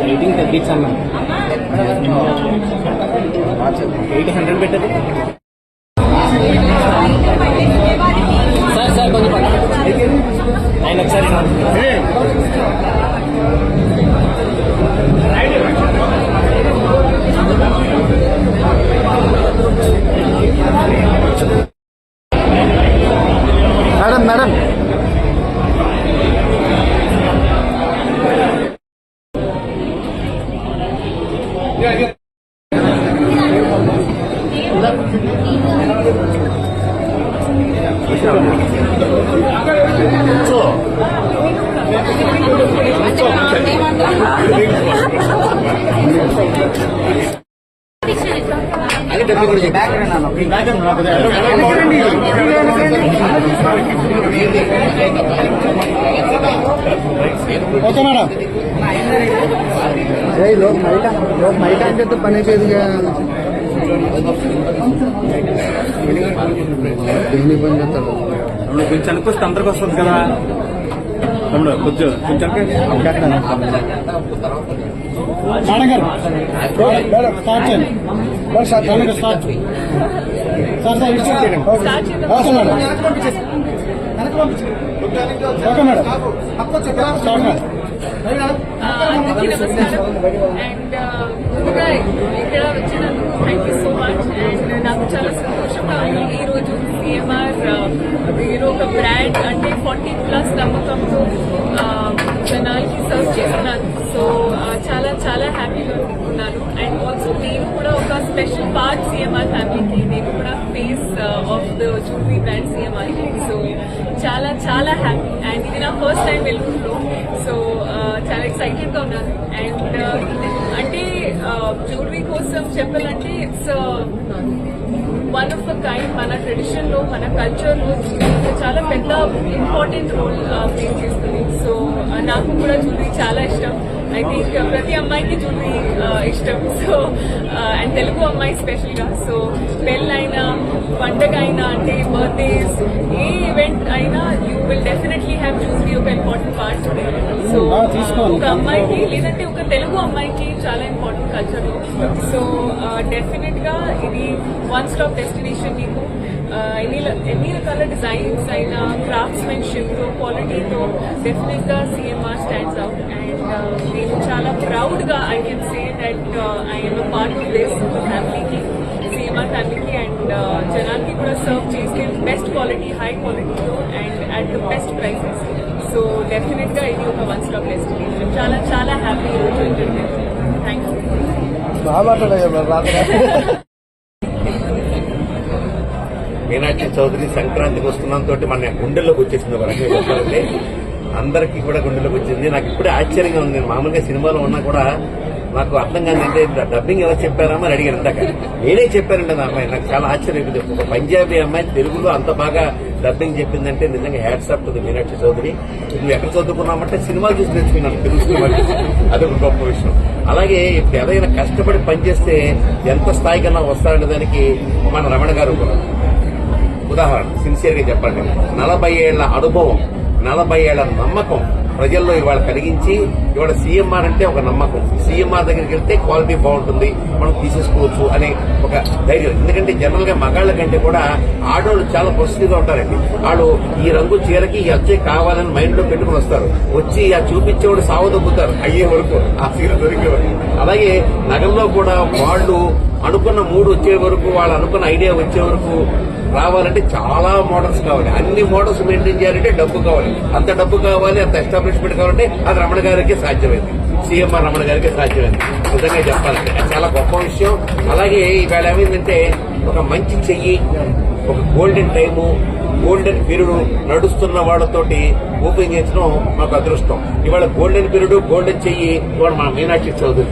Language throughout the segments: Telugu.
రేటింగ్ తగ్గించన్నా 800 పెట్టదు సార్ కొంచెం ఆయన ఒకసారి మేడం ఓకే మేడం लोग नाइट टाइम पे तो बने पे పని చేస్తాడు కొంచెం అనుకొస్తే అందరికి వస్తుంది కదా తమ్ముడు కొంచెం మేడం గారు స్టార్ట్ చేయండి start sir madam okay madam start madam అందరికీ నమస్కారం. అండ్ ముందుగా ఇక్కడ వచ్చినందుకు thank you so much. And నాకు చాలా సంతోషంగా ఉంది ఈరోజు సిఎంఆర్ ఒక బ్రాండ్ అంటే 40+ నమ్మకంతో జనాలకి సర్వ్ చేస్తున్నాను. సో చాలా చాలా హ్యాపీగా ఉన్నాను. అండ్ ఆల్సో నేను కూడా ఒక స్పెషల్ పార్ట్ సిఎంఆర్ ఫ్యామిలీకి. నేను కూడా face of the jewellery brand CMR. So చాలా చాలా హ్యాపీ. అండ్ ఇది నా ఫస్ట్ టైం వెలుగులో. సో చాలా ఎక్సైటెడ్ గా ఉన్నాను. అండ్ అంటే జ్యువెలరీ కోసం చెప్పాలంటే it's one of the kind. మన ట్రెడిషన్ లో మన కల్చర్ లో చాలా పెద్ద ఇంపార్టెంట్ రోల్ ప్లే చేస్తుంది. సో నాకు కూడా జ్యువెలరీ చాలా ఇష్టం. ఐ థింక్ ప్రతి అమ్మాయికి జ్యువెలరీ ఇష్టం. సో అండ్ తెలుగు అమ్మాయి స్పెషల్ గా. సో పెళ్ళైనా పండగ అయినా అంటే బర్త్డేస్ ఏ ఈవెంట్ అయినా you will definitely have jewellery ఒక ఇంపార్టెంట్ పార్ట్. సో ఒక అమ్మాయికి లేదంటే ఒక తెలుగు అమ్మాయికి చాలా ఇంపార్టెంట్ కల్చర్ లో. సో డెఫినెట్ గా ఇది వన్ స్టాప్ డెస్టినేషన్. మీకు ఎన్ని రకాల డిజైన్స్ అయినా క్రాఫ్ట్స్మెన్షిప్ తో క్వాలిటీతో డెఫినెట్ గా సిఎంఆర్ స్టాండ్స్ అవుట్. అండ్ నేను చాలా ప్రౌడ్ గా I can say that I'm a part of this ఫ్యామిలీకి, సిఎంఆర్ ఫ్యామిలీకి. అండ్ జనాలకి కూడా సర్వ్ చేసే బెస్ట్ క్వాలిటీ, హై క్వాలిటీతో and at the best prices. So definite గా ఇది ఒక వన్ స్టాప్ డెస్టినేషన్. చాలా చాలా హ్యాపీ రోజు ఉంటుంది. Thank you. మీనాక్షి చౌదరి సంక్రాంతికి వస్తున్నంతో మన గుండెల్లోకి వచ్చేసింది. ఒక రకంగా చెప్పాలంటే అందరికీ కూడా గుండెల్లోకి వచ్చింది. నాకు ఇప్పుడే ఆశ్చర్యంగా ఉంది. నేను మామూలుగా సినిమాలో ఉన్నా కూడా నాకు అర్థం కాదు అంటే డబ్బింగ్ ఎవరు చెప్పారమ్మా అని అడిగాను. ఇందాక నేనే చెప్పానండి నా అమ్మాయి. నాకు చాలా ఆశ్చర్యం. ఒక పంజాబీ అమ్మాయి తెలుగులో అంత బాగా డబ్బింగ్ చెప్పిందంటే నిజంగా hats off to Meenakshi Chaudhary. నువ్వు ఎక్కడ చదువుకున్నామంటే సినిమాలు చూసి నేర్చుకున్నాను, తెలుగు సినిమాలు చూసి. అదొక గొప్ప విషయం. అలాగే ఇప్పుడు ఏదైనా కష్టపడి పనిచేస్తే ఎంత స్థాయి కన్నా వస్తారనే దానికి మన రమణ గారు కూడా ఉదాహరణ. సిన్సియర్ గా చెప్పండి, 40 ఏళ్ల అనుభవం, 40 ఏళ్ల నమ్మకం ప్రజల్లో ఇవాళ కలిగించి ఇవాళ సీఎంఆర్ అంటే ఒక నమ్మకం. సీఎంఆర్ దగ్గరికి వెళ్తే క్వాలిటీ బాగుంటుంది, మనం తీసేసుకోవచ్చు అనే ఒక ధైర్యం. ఎందుకంటే జనరల్ గా మగాళ్ల కంటే కూడా ఆడవాళ్ళు చాలా పొసిటివ్గా ఉంటారండి. వాళ్ళు ఈ రంగు చీరకి ఈ అచ్చే కావాలని మైండ్ లో పెట్టుకుని వస్తారు. వచ్చి ఆ చూపించేవాడు సాగు దొబ్బుతారు అయ్యే వరకు, ఆ చీర దొరికే వరకు. అలాగే నగల్లో కూడా వాళ్ళు అనుకున్న మూడు వచ్చే వరకు, వాళ్ళు అనుకున్న ఐడియా వచ్చే వరకు రావాలంటే చాలా మోడల్స్ కావాలి. అన్ని మోడల్స్ మెయింటైన్ చేయాలంటే డబ్బు కావాలి. అంత డబ్బు కావాలి, అంత ఎస్టాబ్లిష్మెంట్ కావాలంటే అది రమణ గారికి సాధ్యమైంది. సీఎంఆర్ రమణ గారికి సాధ్యమైంది. నిజంగా చెప్పాలంటే అది చాలా గొప్ప విషయం. అలాగే ఇవాళ ఏమైందంటే ఒక మంచి చెయ్యి, ఒక గోల్డెన్ టైము, గోల్డెన్ పీరియడ్ నడుస్తున్న వాళ్ళతోటి ఓపెన్ చేసడం మాకు అదృష్టం. ఇవాళ గోల్డెన్ పీరియడ్, గోల్డెన్ చెయ్యి ఇవాళ మన మీనాక్షి చౌదరి.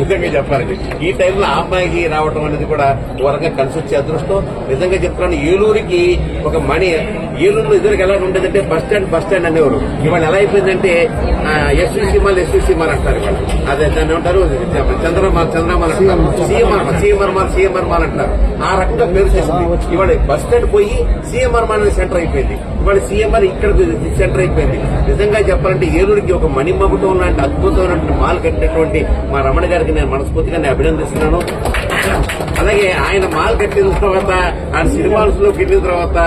నిజంగా చెప్పాలండి ఈ టైంలో ఆ అమ్మాయికి రావడం అనేది కూడా ఓ రకంగా కలిసి వచ్చే అదృష్టం. నిజంగా చెప్తున్నాను, ఏలూరుకి ఒక మణి, ఏలూరులో ఇద్దరికి ఎలా ఉండేదంటే బస్ స్టాండ్ అనేవారు. ఇవాళ ఎలా అయిపోయిందంటే ఎస్విసి మాల్ అంటారు. ఇవాళ అదే దాన్ని ఏమంటారు, చంద్రమాల్ అంటారు, సిఎంఆర్ మాల్ అంటారు. ఆ రకంగా పేరు చేసింది. ఇవాళ బస్ స్టాండ్ పోయి సిఎంఆర్ మాల్ సెంటర్ అయిపోయింది. ఇవాళ సిఎంఆర్ ఇక్కడ సెంటర్ అయిపోయింది. నిజంగా చెప్పాలంటే ఏలూరుకి ఒక మణిమగుటం లాంటి అద్భుతమైనటువంటి మాల్ కట్టినటువంటి మా రమణ గారికి నేను మనస్ఫూర్తిగా అభినందిస్తున్నాను. అలాగే ఆయన మాల్ కట్టిన తర్వాత, ఆయన సినిమాస్ లోకి వెళ్ళిన తర్వాత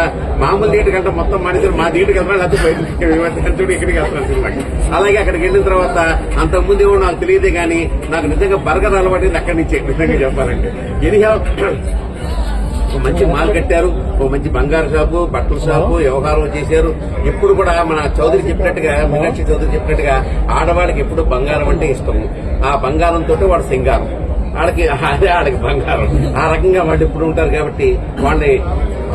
మామూలు థియేటర్ కంటే మొత్తం మనుషులు మా థియేటర్కి వెళ్తారు, లేకపోతే ఇక్కడికి వెళ్తారు సినిమాకి. అలాగే అక్కడికి వెళ్ళిన తర్వాత అంతకుముందు ఏమో నాకు తెలియదే కానీ నాకు నిజంగా బర్గర్ అలవాటు అక్కడి నుంచే. నిజంగా చెప్పాలంటే ఎనీహౌ ఒక మంచి మాల్ కట్టారు, ఒక మంచి బంగారు షాపు, బట్టల షాపు, వ్యవహారం చేశారు. ఎప్పుడు కూడా మన చౌదరి చెప్పినట్టుగా, మీనాక్షి చౌదరి చెప్పినట్టుగా ఆడవాడికి ఎప్పుడు బంగారం అంటే ఇష్టము. ఆ బంగారంతో వాడు సింగారం, ఆడకి బంగారం. ఆ రకంగా వాళ్ళు ఎప్పుడు ఉంటారు. కాబట్టి వాళ్ళని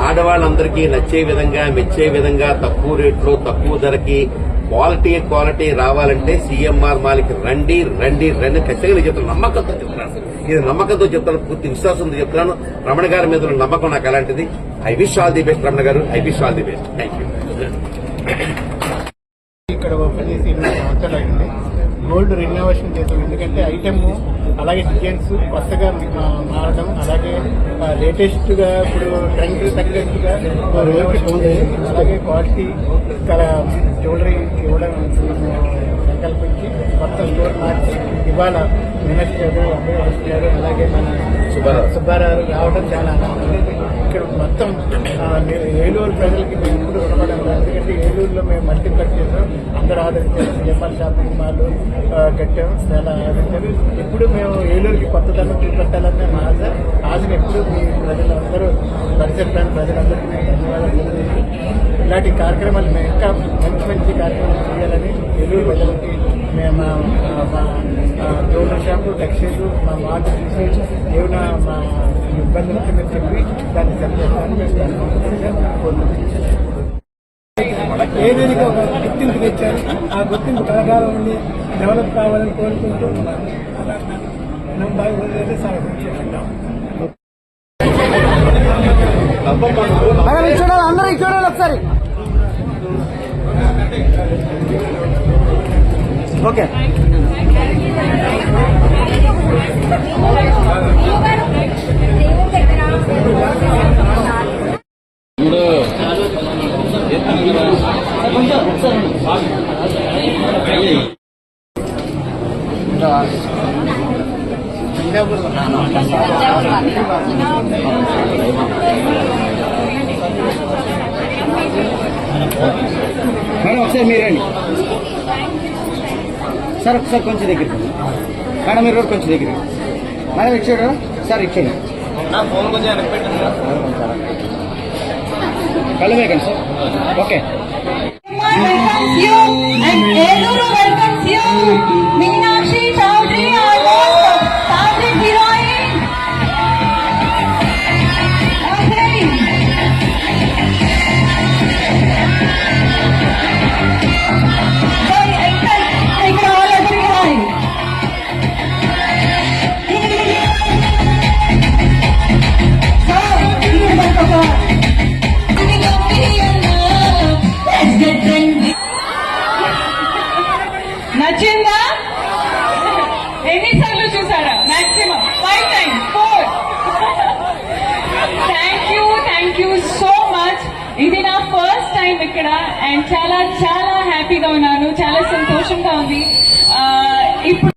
ఆడవాళ్ళందరికీ నచ్చే విధంగా, మెచ్చే విధంగా, తక్కువ రేట్లో, తక్కువ ధరకి క్వాలిటీ రావాలంటే సీఎంఆర్ మాల్కి రండి ఖచ్చితంగా నేను చెప్తాను. నమ్మకంతో చెప్తున్నాను, ఇది నమ్మకంతో చెప్తాను, పూర్తి విశ్వాసంతో చెప్తున్నాను. రమణ గారి మీద ఉన్న నమ్మకం నాకు అలాంటిది. I wish all the best Ramana garu, I wish all the best. Thank you. ఇక్కడ ఓపెన్ చేసి 20 సంవత్సరాలు అయింది. గోల్డ్ రినోవేషన్ చేసాం. ఎందుకంటే ఐటమ్ అలాగే డిజైన్స్ కొత్తగా మారడం, అలాగే లేటెస్ట్ గా ఇప్పుడు ట్రెండ్ తగ్గట్టుగా అలాగే క్వాలిటీ జ్యువెలరీ ఇవ్వడం సంకల్పించి కొత్త స్టోర్ మార్చి ఇవాళ మీనాక్షి గారు, అబ్బాయి వస్తున్నారు, అలాగే మన సుబ్బారావు రావడం చాలా ఆనందంగా ఇక్కడ మొత్తం ఏలూరు ప్రజలకి మేము ఎప్పుడు రుణపడి ఉంటాం. ఎందుకంటే ఏలూరులో మేము మల్టీప్లెక్స్ చేసాం, అందరూ ఆదరించారు. సిఎంఆర్ షాపింగ్ మాల్ కట్టాం, చాలా ఆదరించారు. ఇప్పుడు మేము ఏలూరుకి కొత్తదనం చూపెట్టాలనే మా ఆశను ఎప్పుడు మీ ప్రజలందరూ పరిసర ప్రాంత ప్రజలందరికీ మేము ధన్యవాదాలు తెలియజేసి ఇలాంటి కార్యక్రమాలు మేము ఇంకా మంచి మంచి కార్యక్రమాలు చేయాలని ఏలూరు ప్రజలకి మేము మా డోనర్ షాపు టెక్స్టైల్ మా మాట చూసి ఏమైనా మా ఇబ్బందులకి మేము చెప్పి దాన్ని సరిచేస్తామని మేము కోరుకుంటున్నాం. ఏదైనా ఒక గుర్తింపు తెచ్చారు, ఆ గుర్తింపు కలగాలం ఉండి డెవలప్ కావాలని కోరుకుంటూ బాగుంది సాగు చేస్తున్నాం. చూడాలి, అందరూ చూడాలి ఒకసారి. ఓకే, మేడం ఒకసారి మీరండి సార్, ఒకసారి కొంచెం దగ్గర మేడం, మీరు కొంచెం దగ్గర మేడం ఇచ్చాడు సార్, ఇచ్చేయండి. నా ఫోన్ కొంచెం వెనక్కి పెట్టండి సార్. కళ్ళు వేయకండి sir. Okay, welcomes you and Eluru welcomes you. Meenakshi Chowdhury, our most favorite heroine. Okay. Sorry, I can't all other heroine. So, please welcome her. Let's get trendy. నచ్చిందా? ఎన్నిసార్లు చూసారా? Maximum 5 times, 4. Thank you so much. ఇది నా ఫస్ట్ టైం ఇక్కడ అండ్ చాలా చాలా హ్యాపీగా ఉన్నాను, చాలా సంతోషంగా ఉంది. ఇప్పుడు